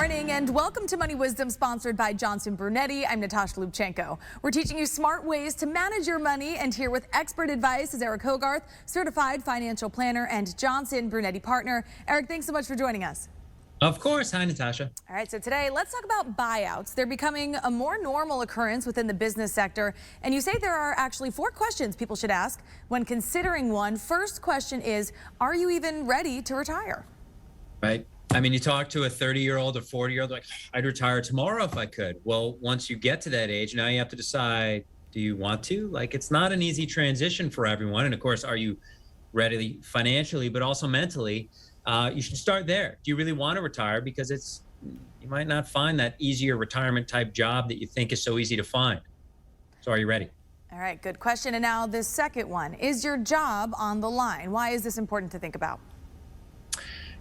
morning and welcome to Money Wisdom, sponsored by Johnson Brunetti. I'm Natasha Lubchenko. We're teaching you smart ways to manage your money, and here with expert advice is Eric Hogarth, certified financial planner and Johnson Brunetti partner. Eric, thanks so much for joining us. Of course. Hi, Natasha. All right, so today let's talk about buyouts. They're becoming a more normal occurrence within the business sector. And you say there are actually 4 questions people should ask when considering one. First question is, are you even ready to retire? Right. I mean, you talk to a 30-year-old or 40-year-old, like, I'd retire tomorrow if I could. Well, once you get to that age, now you have to decide, do you want to? Like, it's not an easy transition for everyone. And of course, are you ready financially, but also mentally? You should start there. Do you really want to retire? Because you might not find that easier retirement type job that you think is so easy to find. So are you ready? All right, good question. And now this second one, is your job on the line? Why is this important to think about?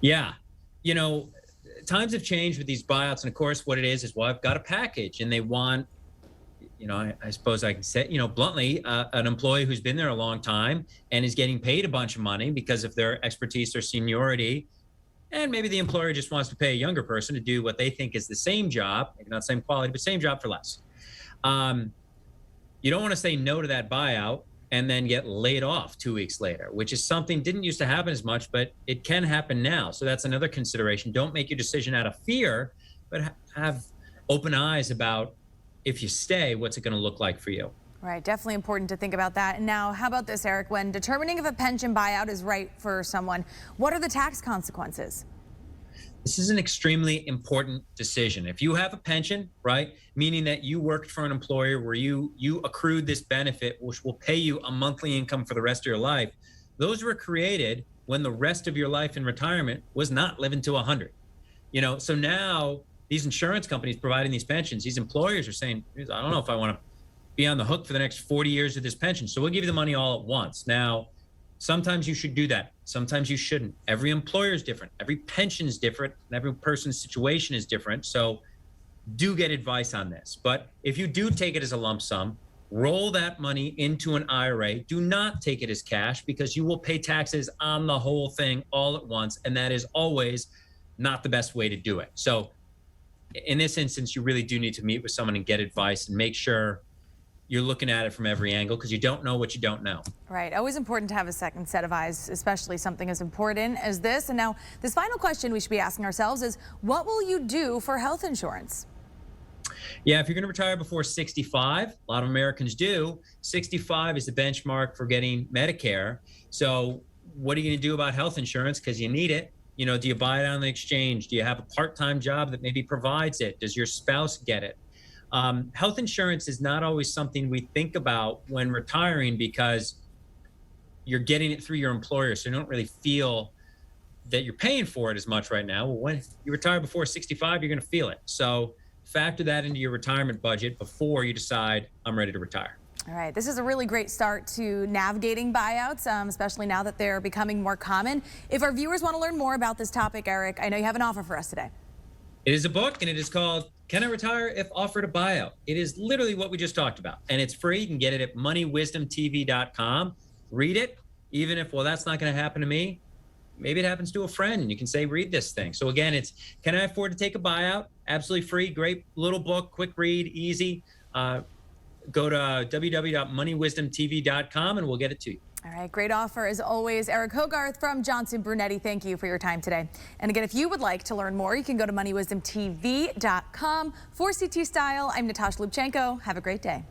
Yeah. You know, times have changed with these buyouts. And of course, what it is, well, I've got a package and they want, you know, I suppose I can say, you know, bluntly, an employee who's been there a long time and is getting paid a bunch of money because of their expertise or seniority. And maybe the employer just wants to pay a younger person to do what they think is the same job, maybe not same quality, but same job for less. You don't want to say no to that buyout and then get laid off 2 weeks later, which is something didn't used to happen as much, but it can happen now. So that's another consideration. Don't make your decision out of fear, but have open eyes about, if you stay, what's it going to look like for you? Right, definitely important to think about that. And now, how about this, Eric? When determining if a pension buyout is right for someone, what are the tax consequences? This is an extremely important decision. If you have a pension, right, meaning that you worked for an employer where you accrued this benefit, which will pay you a monthly income for the rest of your life, those were created when the rest of your life in retirement was not living to 100. You know, so now these insurance companies providing these pensions, these employers are saying, I don't know if I want to be on the hook for the next 40 years of this pension. So we'll give you the money all at once. Now, sometimes you should do that. Sometimes you shouldn't. Every employer is different. Every pension is different. And every person's situation is different. So do get advice on this. But if you do take it as a lump sum, roll that money into an IRA. Do not take it as cash, because you will pay taxes on the whole thing all at once. And that is always not the best way to do it. So in this instance, you really do need to meet with someone and get advice and make sure you're looking at it from every angle, because you don't know what you don't know. Right. Always important to have a second set of eyes, especially something as important as this. And now this final question we should be asking ourselves is, what will you do for health insurance? Yeah, if you're going to retire before 65, a lot of Americans do. 65 is the benchmark for getting Medicare. So what are you going to do about health insurance? Because you need it. You know, do you buy it on the exchange? Do you have a part-time job that maybe provides it? Does your spouse get it? Health insurance is not always something we think about when retiring, because you're getting it through your employer. So you don't really feel that you're paying for it as much right now. Well, when you retire before 65, you're going to feel it. So factor that into your retirement budget before you decide, I'm ready to retire. All right, this is a really great start to navigating buyouts, especially now that they're becoming more common. If our viewers want to learn more about this topic, Eric, I know you have an offer for us today. It is a book, and it is called Can I Retire If Offered a Buyout? It is literally what we just talked about, and it's free. You can get it at moneywisdomtv.com. Read it, even if, well, that's not going to happen to me. Maybe it happens to a friend, and you can say, read this thing. So again, it's Can I Afford to Take a Buyout? Absolutely free. Great little book, quick read, easy. Go to www.moneywisdomtv.com and we'll get it to you. All right, great offer as always. Eric Hogarth from Johnson Brunetti, thank you for your time today. And again, if you would like to learn more, you can go to moneywisdomtv.com. For CT Style, I'm Natasha Lubchenko. Have a great day.